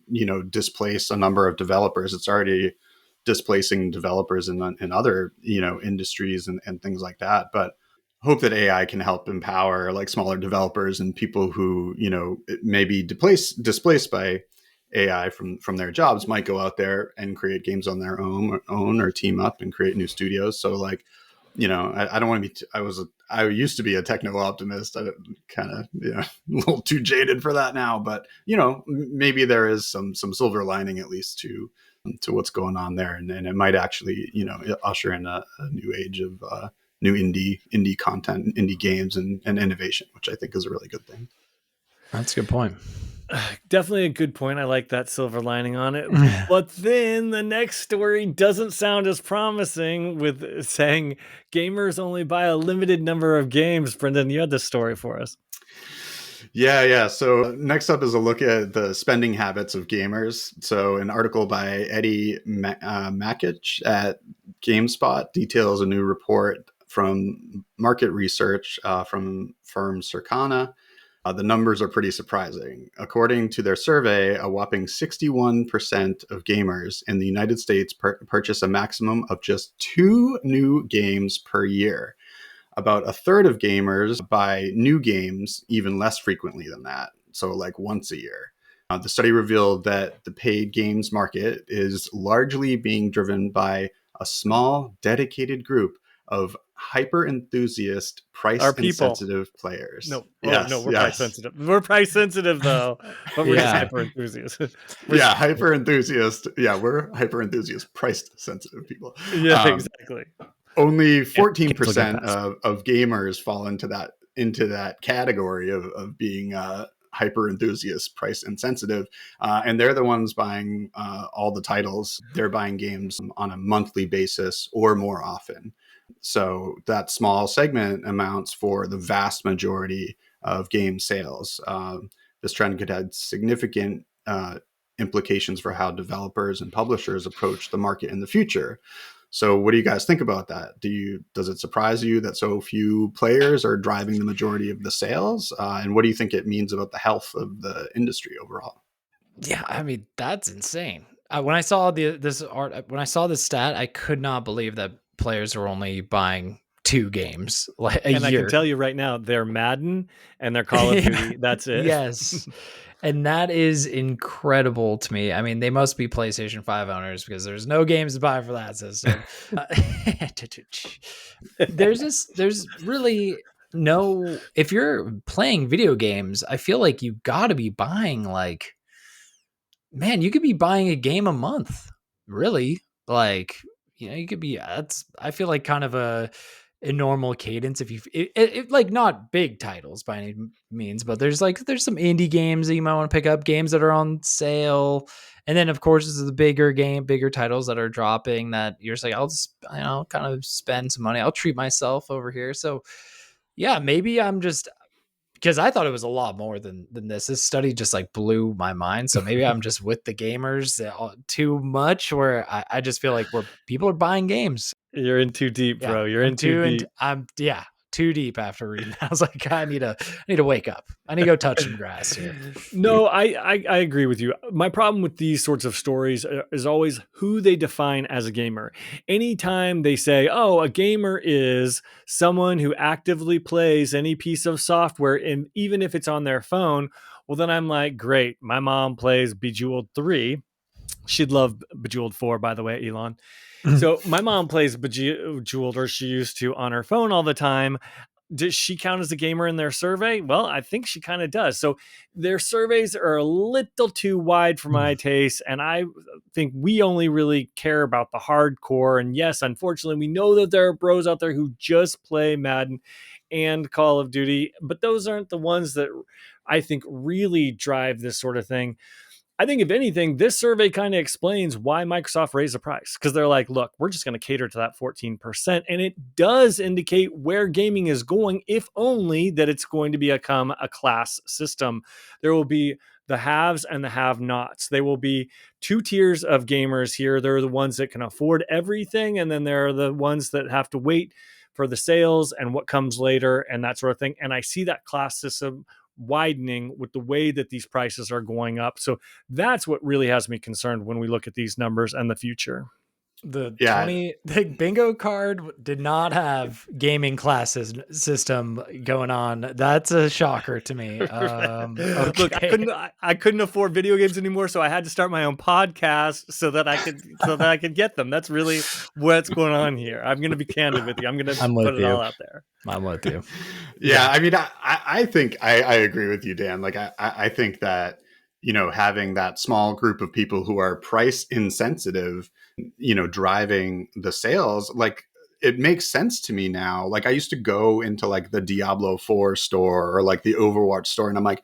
S3: displace a number of developers. It's already displacing developers in other, industries and things like that. But hope that AI can help empower like smaller developers and people who, may be displaced by AI from their jobs might go out there and create games on their own or team up and create new studios. So like, I don't want to be. I used to be a techno optimist. I kind of, a little too jaded for that now. But maybe there is some silver lining at least to what's going on there, and it might actually, usher in a new age of new indie content, indie games, and innovation, which I think is a really good thing.
S2: That's a good point.
S1: Definitely a good point. I like that silver lining on it. But then the next story doesn't sound as promising with saying gamers only buy a limited number of games. Brendan, you had this story for us.
S3: Yeah. So next up is a look at the spending habits of gamers. So an article by Eddie Makich at GameSpot details a new report from market research from firm Circana. The numbers are pretty surprising. According to their survey, a whopping 61% of gamers in the United States purchase a maximum of just 2 new games per year. About a third of gamers buy new games even less frequently than that, so like once a year. The study revealed that the paid games market is largely being driven by a small, dedicated group of hyper enthusiast,
S1: Our
S3: price
S1: people.
S3: insensitive players.
S1: No,
S3: Yes,
S1: we're price sensitive. We're price sensitive though, but we're just
S2: Yeah.
S1: hyper enthusiasts.
S3: Yeah, hyper enthusiast. Yeah, we're hyper enthusiast, price sensitive people.
S1: Yeah, exactly.
S3: Only
S2: Cancel Game
S3: 14%
S2: Pass.
S3: of gamers fall into that category of being hyper enthusiast, price insensitive, and they're the ones buying all the titles. They're buying games on a monthly basis or more often. So that small segment amounts for the vast majority of game sales. This trend could have significant implications for how developers and publishers approach the market in the future. So what do you guys think about that? Does it surprise you that so few players are driving the majority of the sales? And what do you think it means about the health of the industry overall?
S2: Yeah, I mean, that's insane. When I saw when I saw this stat, I could not believe that players were only buying 2 games like a
S1: And I can
S2: year.
S1: tell you right now, they're Madden and they're Call of Duty. That's it.
S2: Yes. And that is incredible to me. I mean, they must be PlayStation 5 owners because there's no games to buy for that system. There's really no, if you're playing video games, I feel like you got to be buying like, man, you could be buying a game a month, really. Like, you could be, that's, I feel like kind of a normal cadence if you, like not big titles by any means, but there's some indie games that you might want to pick up, games that are on sale. And then of course, this is the bigger titles that are dropping that you're just like, I'll just, kind of spend some money. I'll treat myself over here. So yeah, maybe I'm just, because I thought it was a lot more than this. This study just like blew my mind. So maybe I'm just with the gamers too much, where I just feel like people are buying games.
S1: You're in too deep,
S2: Yeah,
S1: bro. You're in too deep.
S2: I'm too deep after reading that. I was like, I need to wake up. I need to go touch some grass here.
S1: No, I agree with you. My problem with these sorts of stories is always who they define as a gamer. Anytime they say, oh, a gamer is someone who actively plays any piece of software, and even if it's on their phone, well, then I'm like, great. My mom plays Bejeweled 3. She'd love Bejeweled 4, by the way, Elon. So my mom plays Bejeweled, or she used to, on her phone all the time. Does she count as a gamer in their survey? Well, I think she kind of does. So their surveys are a little too wide for my taste. And I think we only really care about the hardcore. And yes, unfortunately, we know that there are bros out there who just play Madden and Call of Duty, but those aren't the ones that I think really drive this sort of thing. I think if anything, this survey kind of explains why Microsoft raised the price, because they're like, look, we're just going to cater to that 14%. And it does indicate where gaming is going, if only that it's going to become a class system. There will be the haves and the have-nots. There will be 2 tiers of gamers here. There are the ones that can afford everything, and then there are the ones that have to wait for the sales and what comes later and that sort of thing. And I see that class system widening with the way that these prices are going up. So that's what really has me concerned when we look at these numbers and the future.
S2: The
S3: Yeah,
S2: the bingo card did not have gaming classes system going on. That's a shocker to me. Okay.
S1: Look, I couldn't afford video games anymore, so I had to start my own podcast so that I could get them. That's really what's going on here. I'm going to be candid with you. I'm going to put it all out there.
S2: I'm with you.
S3: yeah. I mean, I think I agree with you, Dan. Like, I think that, having that small group of people who are price insensitive, driving the sales, like, it makes sense to me now. Like, I used to go into like the Diablo 4 store or like the Overwatch store, and I'm like,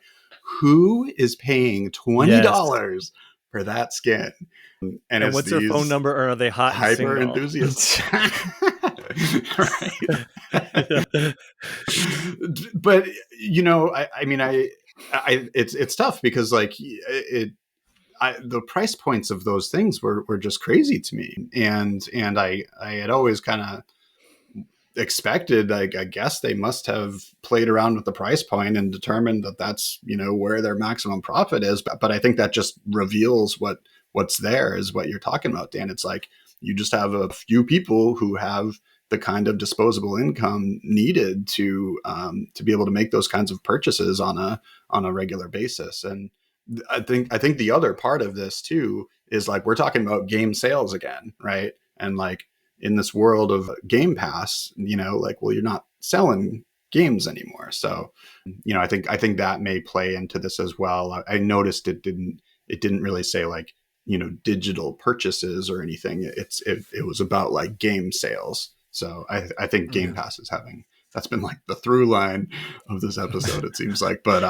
S3: who is paying $20 for that skin? And it's
S1: what's their phone number, or are they hot and
S3: hyper
S1: single?
S3: enthusiasts? Right. But I mean, it's tough because like the price points of those things were just crazy to me, and I had always kind of expected, I guess they must have played around with the price point and determined that that's where their maximum profit is. But I think that just reveals what's there is what you're talking about, Dan. It's like you just have a few people who have the kind of disposable income needed to be able to make those kinds of purchases on a regular basis. And I think the other part of this too is like we're talking about game sales again, right? And like in this world of Game Pass, like, well, you're not selling games anymore. So, I think that may play into this as well. I noticed it didn't really say like, digital purchases or anything. It was about like game sales. So I think Game Pass is that's been like the through line of this episode, it seems like. But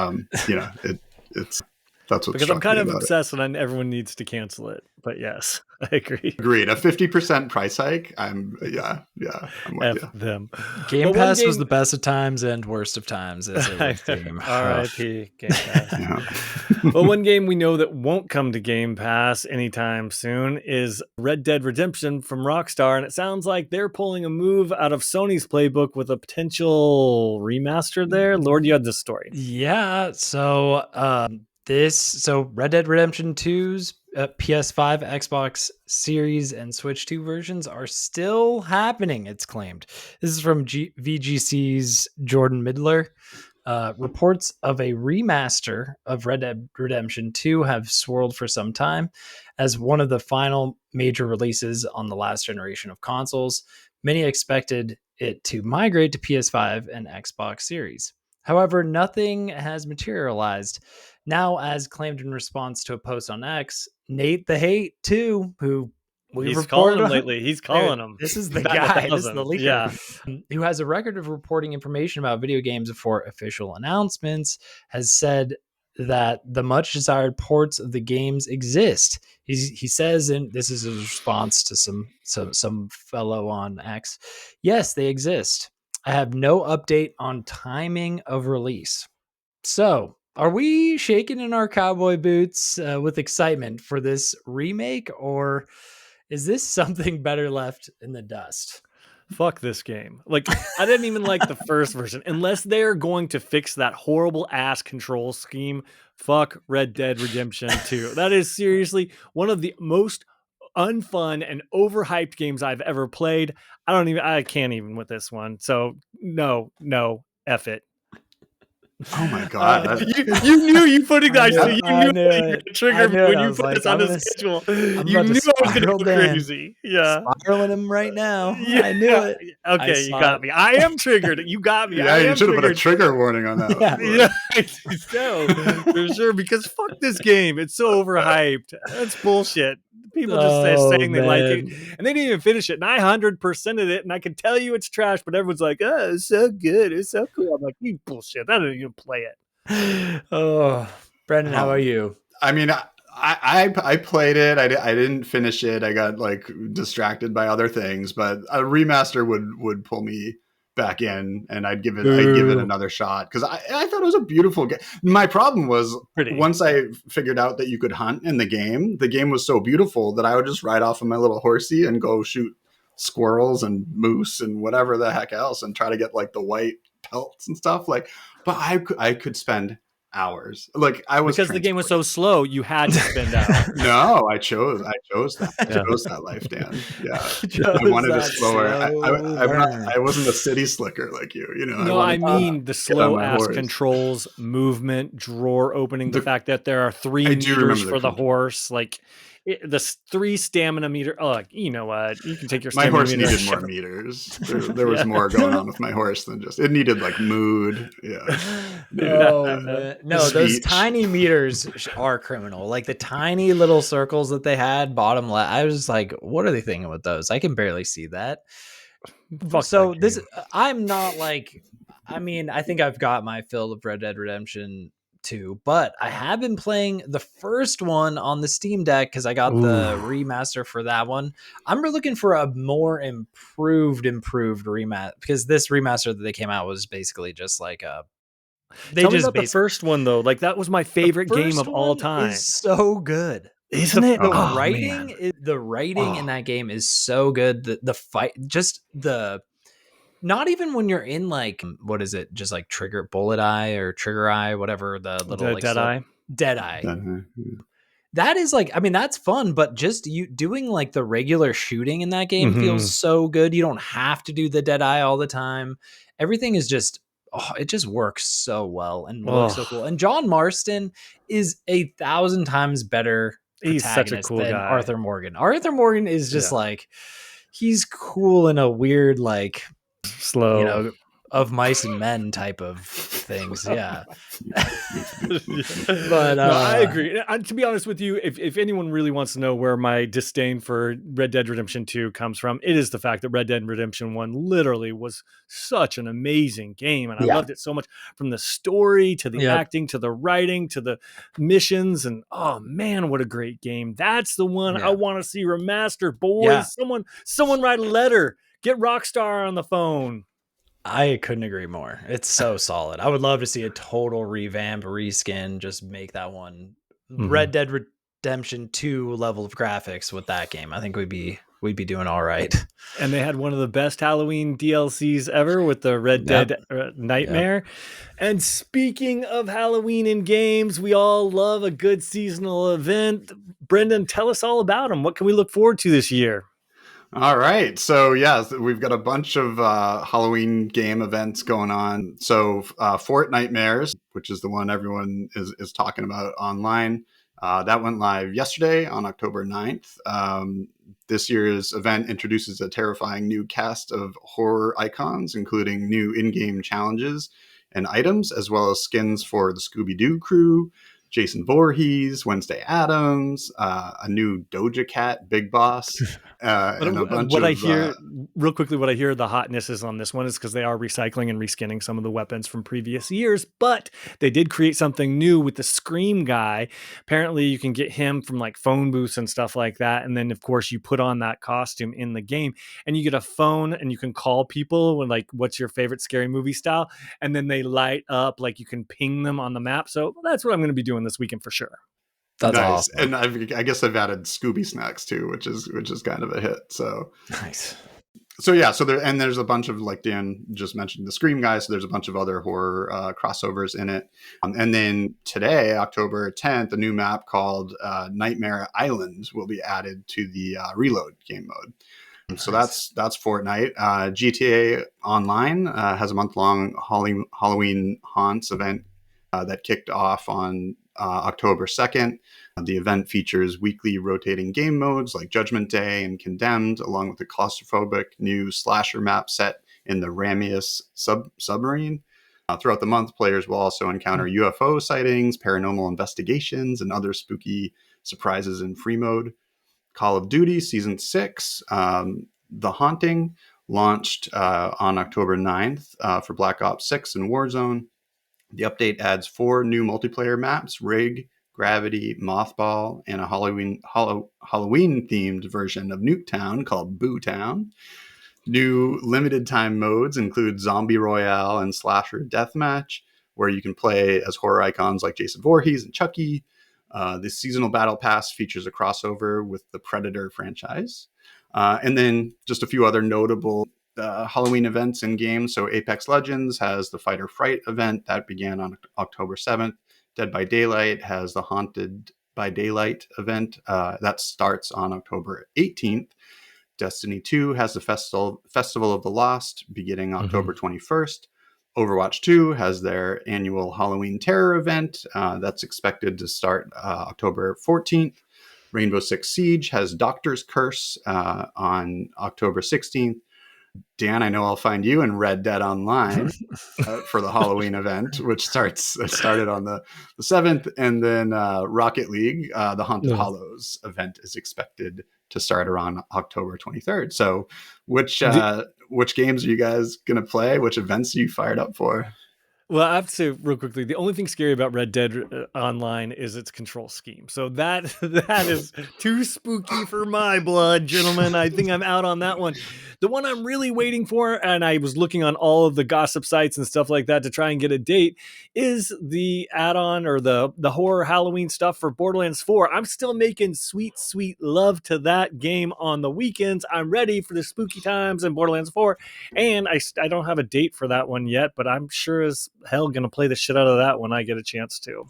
S3: it's That's what
S1: Because I'm
S3: struck
S1: kind
S3: me
S1: of
S3: about it.
S1: obsessed and everyone needs to cancel it. But yes, I agree.
S3: Agreed. A 50% price hike. I'm with
S1: F
S3: you.
S1: them.
S2: Game
S1: But one
S2: Pass was
S1: game-
S2: the best of times and worst of times, as it would seem.
S1: R.I.P. Game Pass.
S3: Yeah.
S1: Well, one game we know that won't come to Game Pass anytime soon is Red Dead Redemption from Rockstar, and it sounds like they're pulling a move out of Sony's playbook with a potential remaster there. Lord, you had this story.
S2: Yeah, so Red Dead Redemption 2's PS5, Xbox Series, and Switch 2 versions are still happening, it's claimed. This is from VGC's Jordan Midler. Reports of a remaster of Red Dead Redemption 2 have swirled for some time as one of the final major releases on the last generation of consoles. Many expected it to migrate to PS5 and Xbox Series. However, nothing has materialized. Now, as claimed in response to a post on X, Nate the Hate, too, who we
S1: He's calling
S2: reported
S1: him
S2: on
S1: lately. He's calling him.
S2: This is
S1: He's
S2: the
S1: batting
S2: guy. This is the
S1: 1,000.
S2: leaker.
S1: Yeah.
S2: Who has a record of reporting information about video games before official announcements, has said that the much desired ports of the games exist. He says, and this is a response to some fellow on X. Yes, they exist. I have no update on timing of release. So, are we shaking in our cowboy boots with excitement for this remake, or is this something better left in the dust?
S1: Fuck this game. Like, I didn't even like the first version. Unless they're going to fix that horrible ass control scheme, fuck Red Dead Redemption 2. That is seriously one of the most unfun and overhyped games I've ever played. I can't even with this one. So no, F it.
S3: Oh my god.
S1: You knew you putting that. You knew
S2: it.
S1: it triggered me
S2: I
S1: when you
S2: was
S1: put
S2: like,
S1: this on
S2: I'm
S1: the
S2: gonna
S1: schedule.
S2: I'm
S1: You
S2: about
S1: knew
S2: to
S1: I was going to
S2: spiral
S1: go
S2: down.
S1: crazy. Yeah.
S2: Spiraling him right now.
S1: Yeah.
S2: I knew it.
S1: Okay,
S2: I
S1: you
S2: saw
S1: got
S2: it.
S1: me. I am triggered. You got me.
S3: Yeah,
S1: I
S3: you
S1: am
S3: should have put a
S1: triggered.
S3: trigger warning on that.
S2: Yeah.
S3: one.
S1: Yeah, I think so for sure. Because fuck this game. It's so overhyped. That's bullshit. People just saying they like it, and they didn't even finish it. And I 100%ed it, and I can tell you it's trash. But everyone's like, "Oh, it's so good. It's so cool." I'm like, "You bullshit. I didn't even play it."
S2: Oh, Brendan, how are you?
S3: I mean, I played it. I didn't finish it. I got like distracted by other things, but a remaster would pull me back in, and I'd give it another shot because I thought it was a beautiful game. My problem was once I figured out that you could hunt in the game was so beautiful that I would just ride off on my little horsey and go shoot squirrels and moose and whatever the heck else and try to get like the white pelts and stuff. Like, but I could spend hours. Like I was
S1: because the game was so slow, you had to spend hours.
S3: No, I chose that. I chose that life, Dan. Yeah, I wanted it slower. I wasn't a city slicker like you. You know.
S1: No, I mean the slow ass controls, movement, drawer opening. The fact that there are 3 meters for the horse, like the 3 stamina meter. Oh, you know what? You can take your.
S3: My horse needed more meters. There was more going on with my horse than just. It needed like mood. Yeah.
S2: No, those tiny meters are criminal. Like the tiny little circles that they had bottom left. I was just like, what are they thinking with those? I can barely see that. So this, I'm not like. I mean, I think I've got my fill of Red Dead Redemption 2, but I have been playing the first one on the Steam Deck because I got the remaster for that one. I'm really looking for a more improved remaster because this remaster that they came out was basically just like a.
S1: Tell me about the first one though. Like that was my favorite game of all time.
S2: Is so good,
S1: isn't it?
S2: The writing in that game is so good. The fight, just the. Not even when you're in like what is it? Just like trigger eye, whatever the little like dead eye. That is like, I mean, that's fun, but just you doing like the regular shooting in that game feels so good. You don't have to do the dead eye all the time. Everything is just, it just works so well and looks so cool. And John Marston is 1,000 times better.
S1: He's such a cool
S2: than
S1: guy.
S2: Arthur Morgan. Arthur Morgan is just like, he's cool in a weird, like,
S1: slow,
S2: of mice and men type of things. Yeah.
S1: But no, I agree. To be honest with you, if anyone really wants to know where my disdain for Red Dead Redemption 2 comes from, it is the fact that Red Dead Redemption 1 literally was such an amazing game. And I loved it so much, from the story to the acting to the writing to the missions. And oh man, what a great game. That's the one I want to see remastered, boys. Someone write a letter. Get Rockstar on the phone.
S2: I couldn't agree more. It's so solid. I would love to see a total revamp, reskin, just make that one Red Dead Redemption 2 level of graphics with that game. I think we'd be doing all right.
S1: And they had one of the best Halloween DLCs ever with the Red Dead Nightmare. And speaking of Halloween in games, we all love a good seasonal event. Brendan, tell us all about them. What can we look forward to this year?
S3: All right. So, we've got a bunch of Halloween game events going on. So, Fort Nightmares, which is the one everyone is talking about online, that went live yesterday on October 9th. This year's event introduces a terrifying new cast of horror icons, including new in-game challenges and items, as well as skins for the Scooby-Doo crew, Jason Voorhees, Wednesday Addams, a new Doja Cat Big Boss, and a bunch
S1: what
S3: of...
S1: I hear, real quickly, what I hear the hotness is on this one is because they are recycling and reskinning some of the weapons from previous years, but they did create something new with the Scream guy. Apparently you can get him from like phone booths and stuff like that, and then of course you put on that costume in the game and you get a phone and you can call people when, like, what's your favorite scary movie style, and then they light up, like you can ping them on the map. So that's what I'm going to be doing this weekend for sure.
S2: That's
S3: nice.
S2: awesome.
S3: And I guess I've added Scooby Snacks too, which is kind of a hit. So
S2: nice.
S3: So there's a bunch of, like Dan just mentioned, the Scream guy. So there's a bunch of other horror crossovers in it. And then today, October 10th, a new map called Nightmare Island will be added to the Reload game mode. Nice. So that's Fortnite. GTA Online has a month-long Halloween Haunts event that kicked off on October 2nd. The event features weekly rotating game modes like Judgment Day and Condemned, along with a claustrophobic new slasher map set in the Ramius submarine. Throughout the month, players will also encounter UFO sightings, paranormal investigations, and other spooky surprises in free mode. Call of Duty Season 6, The Haunting, launched on October 9th for Black Ops 6 and Warzone. The update adds 4 new multiplayer maps: Rig, Gravity, Mothball, and a Halloween-themed version of Nuketown called Boo Town. New limited time modes include Zombie Royale and Slasher Deathmatch, where you can play as horror icons like Jason Voorhees and Chucky. The seasonal battle pass features a crossover with the Predator franchise. And then just a few other notable Halloween events in games. So Apex Legends has the Fight or Fright event that began on October 7th. Dead by Daylight has the Haunted by Daylight event that starts on October 18th. Destiny 2 has the Festival of the Lost beginning October 21st. Overwatch 2 has their annual Halloween Terror event that's expected to start October 14th. Rainbow Six Siege has Doctor's Curse on October 16th. Dan, I know I'll find you in Red Dead Online for the Halloween event, which started on the 7th. And then Rocket League, the Haunted Hollows event is expected to start around October 23rd. So which games are you guys going to play? Which events are you fired up for?
S1: Well, I have to say real quickly, the only thing scary about Red Dead Online is its control scheme. So that is too spooky for my blood, gentlemen. I think I'm out on that one. The one I'm really waiting for, and I was looking on all of the gossip sites and stuff like that to try and get a date, is the add-on or the horror Halloween stuff for Borderlands 4. I'm still making sweet, sweet love to that game on the weekends. I'm ready for the spooky times in Borderlands 4, and I don't have a date for that one yet, but I'm sure as hell gonna play the shit out of that when I get a chance to.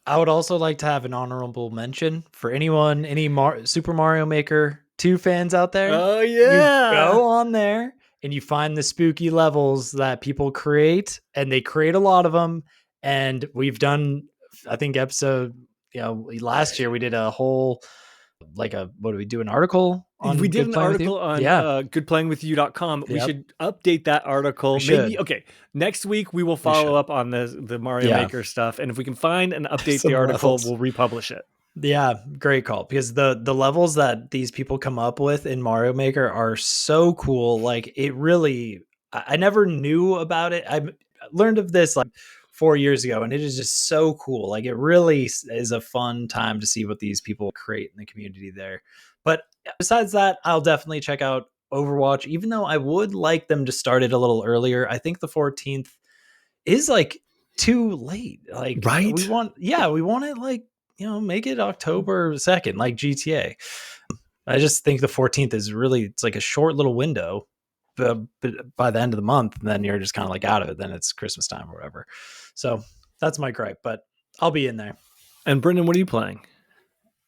S2: I would also like to have an honorable mention for anyone, any Super Mario Maker 2 fans out there.
S1: Oh yeah,
S2: you go on there and you find the spooky levels that people create, and they create a lot of them. And we've done, I think, last year we did a whole, what do we do, an article
S1: We did
S2: Good
S1: an
S2: Playing With You?
S1: article on
S2: Yeah.
S1: goodplayingwithyou.com. We
S2: Yep.
S1: should update that article.
S2: We
S1: Maybe
S2: should.
S1: okay. Next week we will follow up on the Mario
S2: Yeah.
S1: Maker stuff, and if we can find and update
S2: Some
S1: the article,
S2: levels.
S1: we'll republish it.
S2: Yeah, great call. Because the levels that these people come up with in Mario Maker are so cool. Like it really, I never knew about it. I learned of this like 4 years ago, and it is just so cool. Like it really is a fun time to see what these people create in the community there. But besides that, I'll definitely check out Overwatch, even though I would like them to start it a little earlier. I think the 14th is like too late. Like
S1: Right?
S2: we want it like, make it October 2nd, like GTA. I just think the 14th is really, it's like a short little window. But by the end of the month, then you're just kind of like out of it. Then it's Christmas time or whatever. So that's my gripe, but I'll be in there.
S1: And Brendan, what are you playing?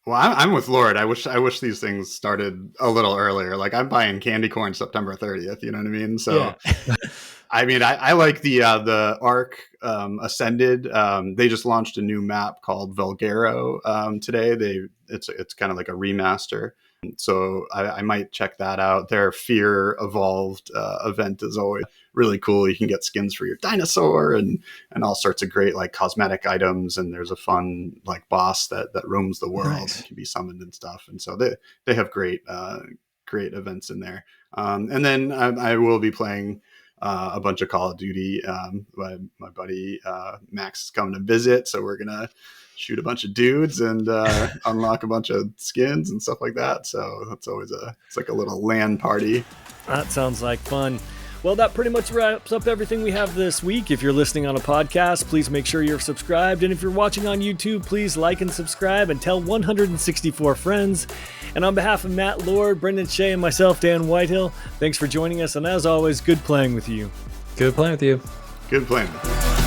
S3: Well, I'm with Lord. I wish these things started a little earlier. Like I'm buying candy corn September 30th. You know what I mean? So,
S2: Yeah.
S3: I mean, I like the Arc Ascended. They just launched a new map called Vulgaro today. It's kind of like a remaster. So I might check that out. Their Fear Evolved event is always really cool. You can get skins for your dinosaur and all sorts of great like cosmetic items. And there's a fun like boss that roams the world
S1: Nice.
S3: and can be summoned and stuff. And so they have great events in there. And then I will be playing a bunch of Call of Duty. My buddy Max is coming to visit, so we're gonna shoot a bunch of dudes and unlock a bunch of skins and stuff like that. So that's always it's like a little LAN party.
S1: That sounds like fun. Well, that pretty much wraps up everything we have this week. If you're listening on a podcast, please make sure you're subscribed. And if you're watching on YouTube, please like and subscribe and tell 164 friends. And on behalf of Matt Lord, Brendan Shea, and myself, Dan Whitehill, thanks for joining us. And as always, good playing with you.
S2: Good playing with you.
S3: Good playing.